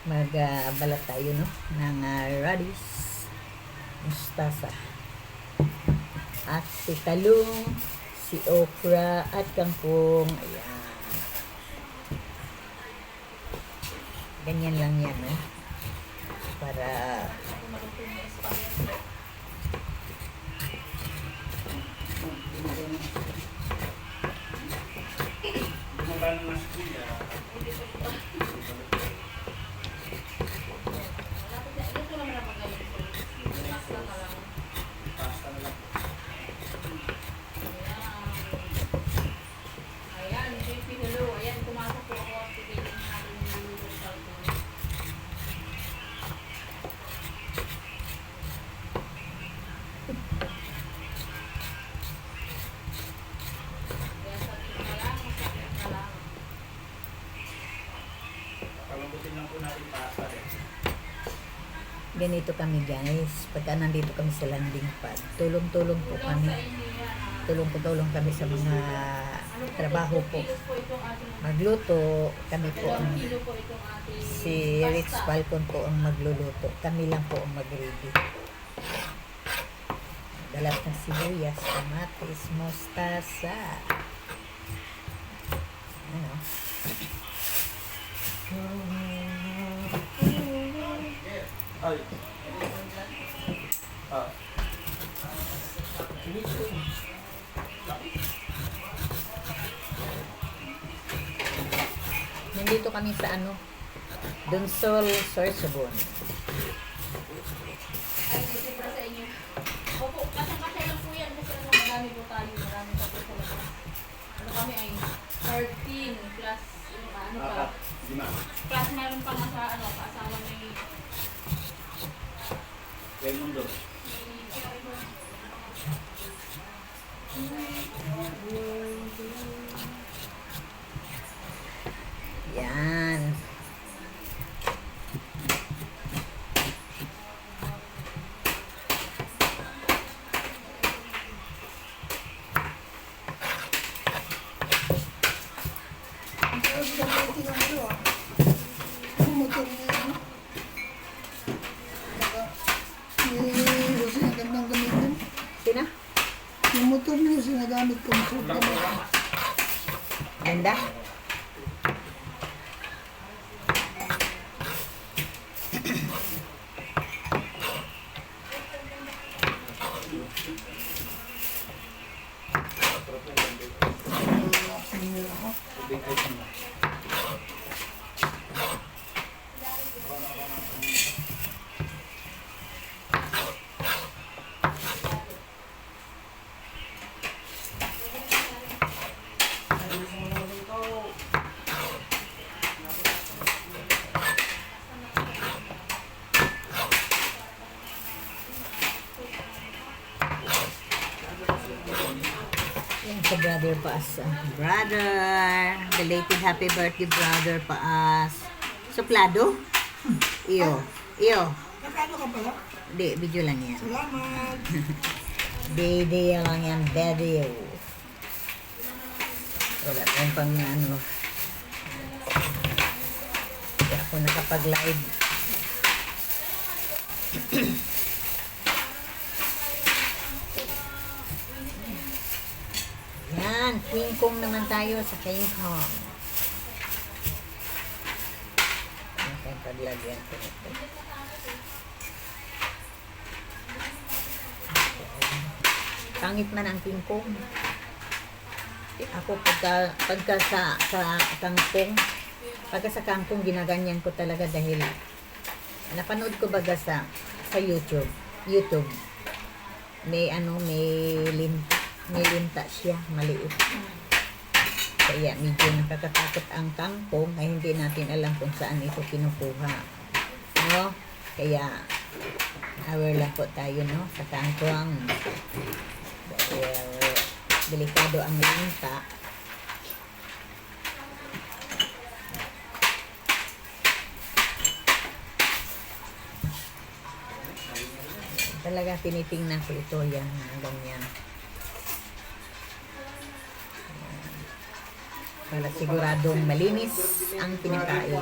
Magbalat tayo, no? Ng radish, mustasa, at si talong, si okra, at kangkong. Ayan. Ganyan lang yan, no? Para ganito kami, guys. Pagka nandito kami sa landing pad, tulong-tulong po kami. Tulong kami sa mga trabaho po. Magluto, kami po ang si Rich Falcon po ang magluluto. Kami lang po ang mag-ready. Dalat ng sibuyas, kamatis, mustasa. Ano? Ay. Nandito kami sa ano? Donsol, Sorsogon. Ay, dito para sa inyo. Opo, kasang-kasya lang po yan kasi marami po tayo, marami pa po sa labas. Ano kami ay 13 plus ano pa. Plus meron pa nga sa ano, kaasawa ni Raimundo. Yan. Sina? Yung motor niya sinagamit ko sa gamit. Ganda? Yan sa brother Paas. Brother! Belated happy birthday, brother Paas. Suplado? Iyo. Iyo. Nakano ka pala? Hindi, video lang yan. Salamat! Video lang yan, video. Wala tayong pang ano. Hindi ako nakapag-live. Yan, King Kong naman tayo sa King Kong. Yan tayong paglagyan ko nito. Pangit man ang King Kong. Ako pagka sa kangkong, pagka sa kangkong ginaganyan ko talaga dahil napanood ko baga sa YouTube. May linta siya, maliit. Kaya medyo nakakatakot ang kangkong ay hindi natin alam kung saan ito kinukuha. No? Kaya aware lang po tayo, no, sa kangkong. Dahil delikado ang linta. Talaga tinitingnan ko ito, yan, ganyan. para siguradong malinis ang pinakain.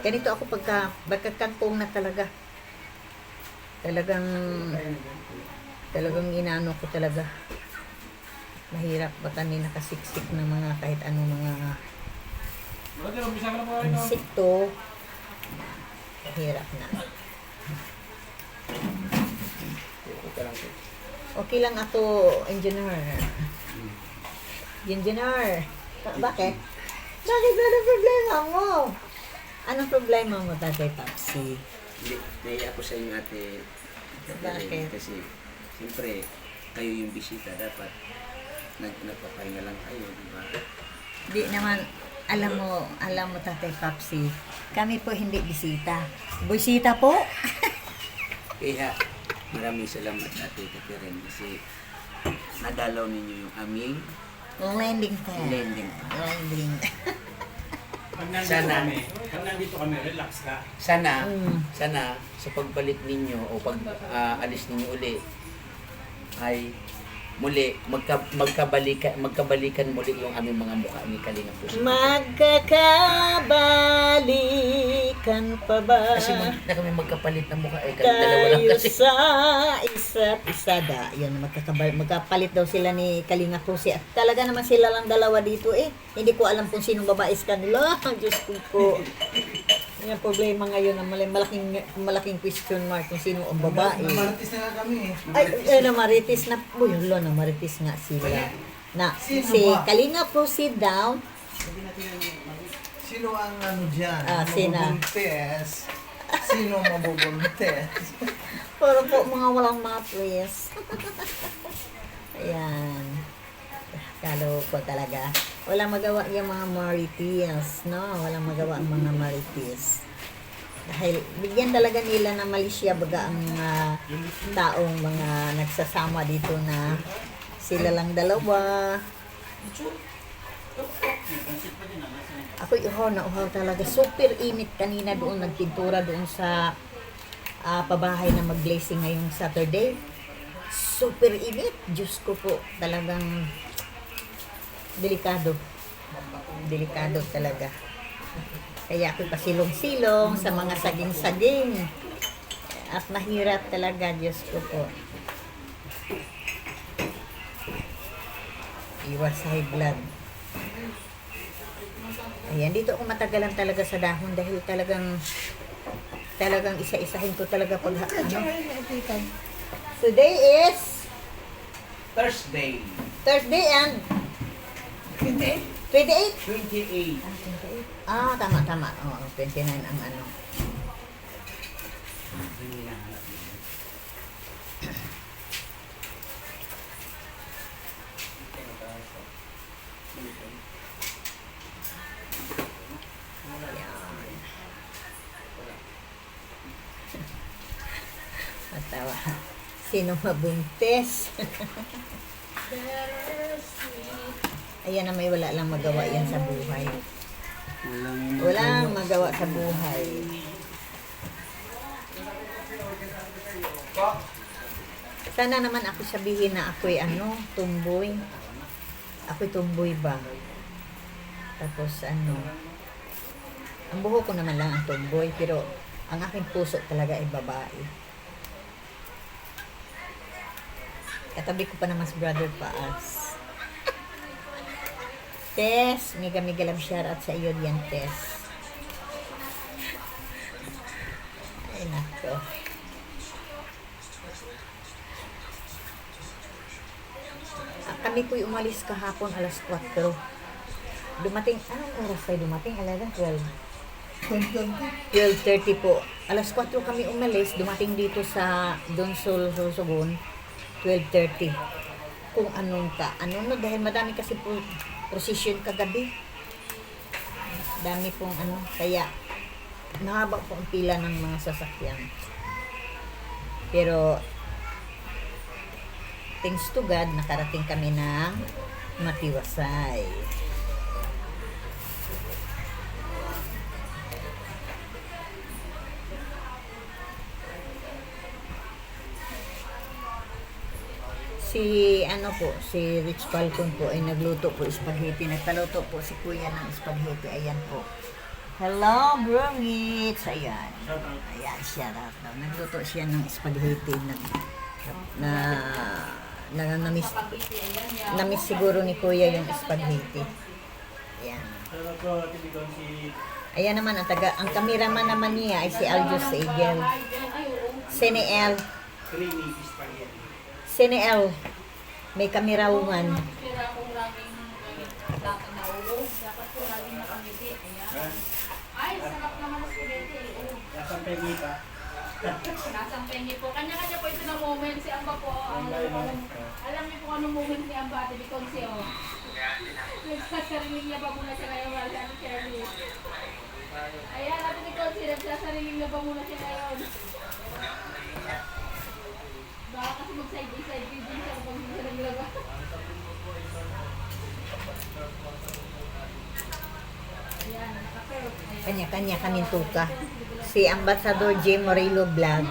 Ganito ako pagka kangkong na talaga. Talagang inaano ko talaga. Mahirap ba kami nakasiksik ng mga kahit anong mga insekto. Mahirap na. Okay lang ako, engineer. Engineer. Bakit? Bakit ano problema mo? Anong problema mo, Tatay Papsi? Hindi, naiya ako sa inyo, Ate. Bakit? Kasi, siyempre, kayo yung bisita, dapat nagpapahinga lang kayo, di ba? Di naman, alam mo Tatay Papsi, kami po hindi bisita. Bisita po? Kaya, maraming salamat, Ate Catherine, kasi nadalaw ninyo yung aming Landing test. landing. Landing. Pag nandito kami, relax ka. Sana, Mm. sana, sa pagbalik ninyo o pag alis ninyo uli, ay muli, magkabalikan muli yung aming mga mukha ni Kalinga Puso. Magkakabalikan pa ba? Kasi na kami magkapalit ng mukha, eh, kami dalawa lang Tayo kasi. sa isa't isa da. Yan, magkapalit daw sila ni Kalinga Pusi. At talaga naman sila lang dalawa dito eh. Hindi ko alam kung sinong babae sa kanila. Diyos ko po. Yan ang problema ngayon. Malaking question mark kung sino ang babae. Namaratis na nga kami eh. Ay, namaritis na. Uy, hala, namaritis nga sila. Na, Sino si ba? Kalinga Pusi daw. Sino ang ano dyan? Sino? Mabubuntes. Sino mabubuntes? Puro po mga walang matris. Ayan. Kaloko talaga. Walang magawa yung mga marites, no? Walang magawa ang mga marites. Dahil bigyan talaga nila ng Malaysia baga ang mga taong mga nagsasama dito na sila lang dalawa. Ako uhaw talaga. Super init kanina doon. Nagpintura doon sa pabahay na mag-blessing ngayong Saturday. Super init. Diyos ko po. Talagang delikado. Delikado talaga. Kaya ako pasilong-silong sa mga saging-saging. At mahirap talaga. Diyos ko po. Iwas high blood. Ayan, dito ako matagalan talaga sa dahon dahil talagang isa-isahin ko talaga pag Today is Thursday, Thursday and 28? 28. Tama. Oo, 29 ang ano. Matawa. Sino mabuntis? Ayan na may wala lang magawa yan sa buhay. Walang magawa sa buhay. Sana naman ako sabihin na ako'y tumboy. Ako'y tumboy ba? Tapos ang buho ko naman lang ang tumboy, pero ang aking puso talaga ay babae. Katabi ko pa naman si Brother Paas. Tess, mega love shoutout sa iyo diyan, Tess. Ay, nako. Kami po'y umalis kahapon alas 4. Dumating, anong oras tayo dumating? 11, 12:30 po. Alas 4 kami umalis, dumating dito sa Donsol, Sorsogon, 12:30. Kung anong dahil madami kasi po procession kagabi. Dami pong kaya nahaba po ang pila ng mga sasakyan. Pero thanks to God, nakarating kami ng matiwasay. si Rich Falcon po ay nagluto po spaghetti. Nagpaluto po si Kuya ng spaghetti. Ayan po. Hello, Bro Rich. Ayan. Ayan, shout out daw. Nagluto siya ng spaghetti na-miss siguro ni Kuya yung spaghetti. Ayan. Ayan naman, ang cameraman naman niya ay si Aljus Egel. Seneel. Creamy spaghetti. Seneel. May camera woman. Kaya kung laging dapat na ulo, dapat po laging nakangiti. Ayan. Ay, sarap naman ang spaghetti. Lasang pengita. Nasang pengi po. Kanya-kanya po ito na moment. Si Amba po. Alam niyo po anong moment ni Amba. Ate Biconsi, oh. Nagsasariling niya ba muna siya ngayon? Wala ni Shirley. Ayan, Ate Biconsi. Nagsasariling niya ba muna siya ngayon? Baka kasi mag-side-by-side din siya kapag hindi siya naglaba. Ayan, naka-curve. Ayan. Kanya-kanya kaming tuka. Si Ambassador J. Morillo Vlog.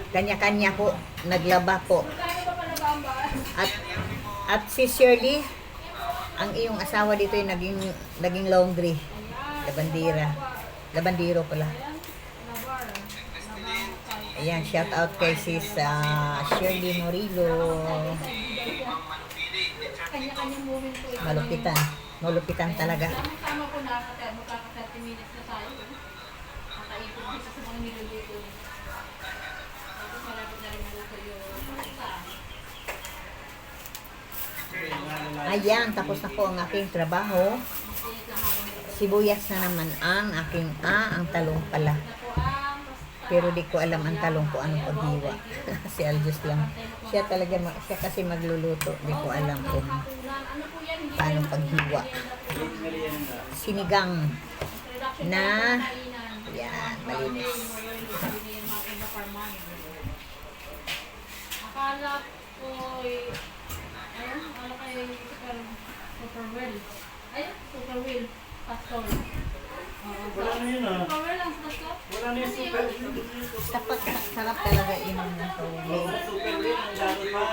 Kanya-kanya po. Naglaba po. Kaya ba pala ba Amba? At si Shirley, ang iyong asawa dito ay naging laundry. Labandiro pala. Ayan, shout out kay sis Shirley Morillo. Kanya-kanyang moment po ito. Malupitan talaga. Tama po magkaka-30 minutes na tayo. Nakaipon ko sa mga niluluto niya. Tapos malapit na rin maluto yung Ayan, tapos na po ang aking trabaho. Sibuyas na naman ang talong pala. Pero di ko alam ang talong ko anong paghiwa. Si Aljus lang. Siya kasi magluluto. Di ko alam kung paano paghiwa. Sinigang na yan, malinis. Akala ko ayun, akala kayo super well. Ayun, super well. Pastor. Wala na yun ah. Super well ang pastor. Wala na yung super. Dapat sarap talaga inom na to. Super win. Ang dami pa.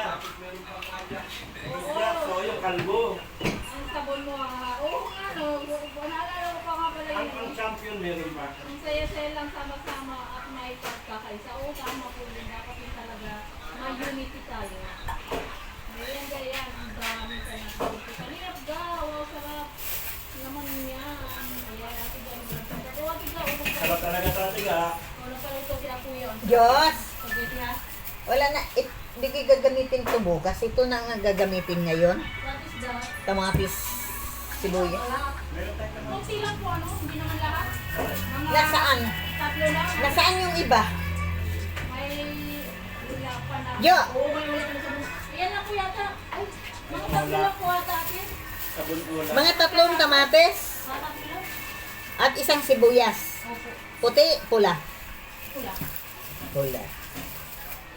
Jack, so yung kalbo. Ang sabon mo oo nga no. Naalala ko pa nga pala Ang yun. champion meron pa. Ang saya-saya lang sama-sama at may pagkakaisa. Oo, tama po yun. Dapat yun talaga ma-unity tayo. Ganyan. Ang dami ka na. Kanina ga, wow, sarap. Naman yan. Ayan, ate ganyan. Tawag ka, Sarap talaga tatiga. Wala pa rin ito kaya kuya. Diyos! Spaghetti ha? Wala na. Hindi ko gagamitin ito bukas. Ito na ang gagamitin ngayon. What is that? Tamapis, sibuyas. Wala. Meron tayo naman. Kunti lang po ano, hindi naman lahat. Mga Nasaan? tatlo lang. Nasaan yung iba? May wala pa na. Jo! Oo, may wala pa na sabon. Ayan lang po yata. Ay, mga tatlo lang po ata atin. Sabon ulam. Mga tatlong kamates Mga tatlo lang. at isang sibuyas. Opo. Puti, pula. Pula. Pula.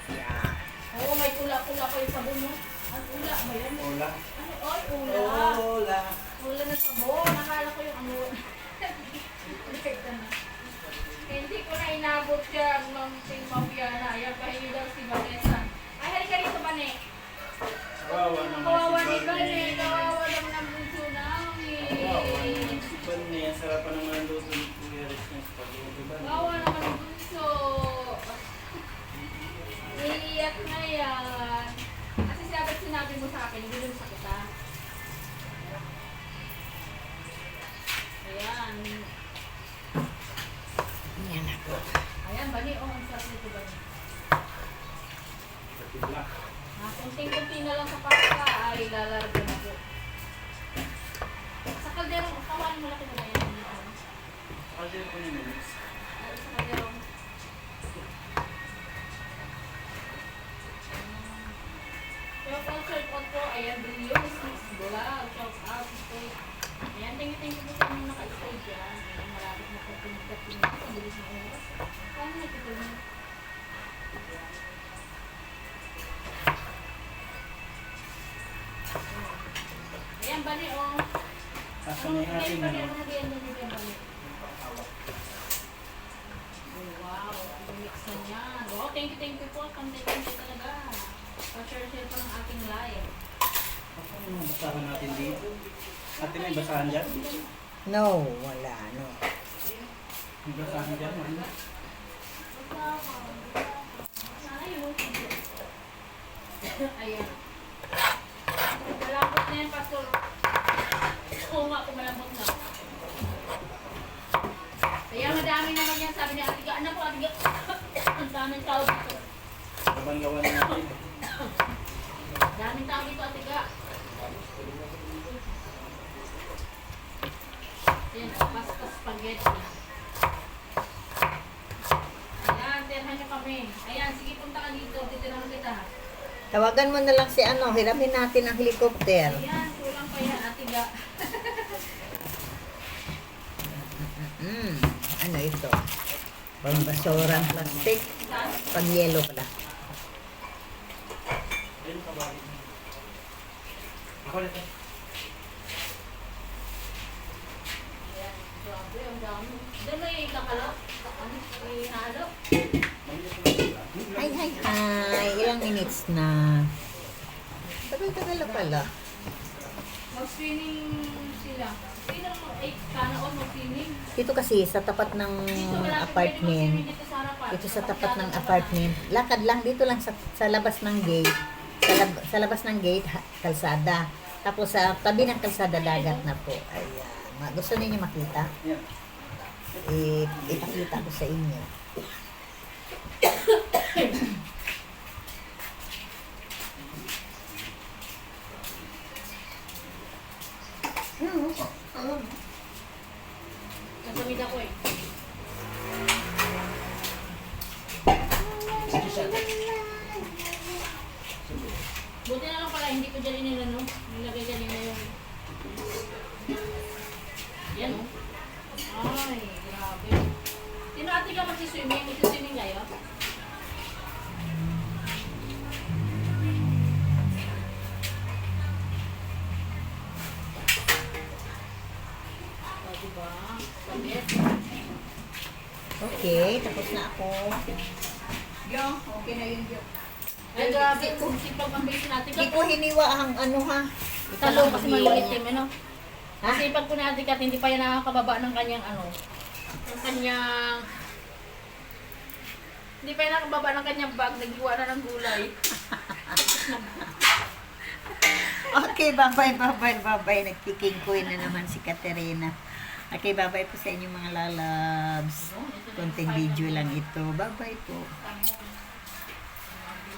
Yeah. Oo, may pula-pula pa yung sabon mo. Ang pula ba yan? Ula. Ano? Ay, pula. Ula. Pula na sabon. Nakala ko yung ano. Hindi ko na inabot siya ng Ting Mafiana. Ayan, pahingi daw si Vanessa. Ay, halika rito, Bane. Kawawa naman Kawawa si ni Bane. Bane. Kawawa naman ang bunso Kawawa namin. naman si Bane. Ang sarap pa naman ang luto ni Kuya Rich ng spaghetti. Kawawa naman ang bunso. Iiyak na yan. Kasi sinabi mo sa akin, hindi mo sa kita. Ayan. Yan ako. Ayan, Bani. Oh, ang sarap nito, Bani. Patibla. Kunting-kunti na lang sa pasta ay lalarga na po. Sa kalderong, kawan mo laki na yan. Kasi po yung minutes. Ay, sa kalderong. Shout out, shout out po. Ayan, Brillios, Miss Bola. Shout out, stay. Ayan, thank you po sa mga naka-stay dyan. Ayan, malapit na po pinagdating na sa bilis na oras. Paano nagtitulong? Ayan, Bani, oh. Asa na yung ating ano? Wow, ang mix na yan. Wow, thank you po. Kantay-kantay talaga. Pa-share pa ng ating live. Ano yung basahan natin dito? Ate, may basahan dyan? No, wala, no. May basahan dyan, ano? Sana yun. Ayan. Malambot na yan, Pastor. Oo nga, kumalambot na. Kaya madami naman yan, sabi niya, Atiga, anak ko, Atiga. Ang daming tao dito. Gawan na natin. Daming tao dito, Atiga. Ayan, pasta spaghetti. Ayan, tirhan niyo kami. Ayan, sige, punta ka dito. Titirahan kita. Tawagan mo na lang si ano, hiramin natin ang helicopter. Ayan, kulang pa yan, Atiga. Ano ito? Pambasorang plastic. Pang yellow pala. Ayun, kabali. Ako na ito. Ayan, grabe, ang dami. Doon may kakalap. Ano, may halo. Hi, hi, hi. Ilang minutes na? Tagal-tagal na pala. Mag-swimming sila. Sino mo, sana all mag-swimming. Dito kasi sa tapat ng Dito, malapit apartment. pwede mag-swimming dito sa harapan. Dito sa tapat ng apartment. Lakad lang dito lang sa labas ng gate. Sa labas ng gate, kalsada. Tapos sa tabi ng kalsada, dagat na po. Ayan. Gusto niyo makita? Yan. Ipakita ko sa inyo. Nasamid ako eh. Buti na lang pala, hindi ko dyan inilano. Nilagay dyan na yung... Yan o. Ay, grabe. Sino ate ka magsiswimming? Magsiswimming kayo? O, diba? Sabit. Okay, tapos na ako. Yo, okay na yun, Yo. Ay, grabe. Kung sipag ang base natin. Hindi ko hiniwa ang ano ha. Talong kasi maliit eh, ano? Ha? Kasi pag po natin kat, hindi pa yan nakakababa ng kanyang ano, ng kanyang, hindi pa yan nakababa ng kanyang bag, nagiwa na ng gulay. Okay, bye-bye. Nagkiking na naman si Katerina. Okay, bye-bye po sa inyo mga lalabs. Konting video lang ito. Bye-bye po.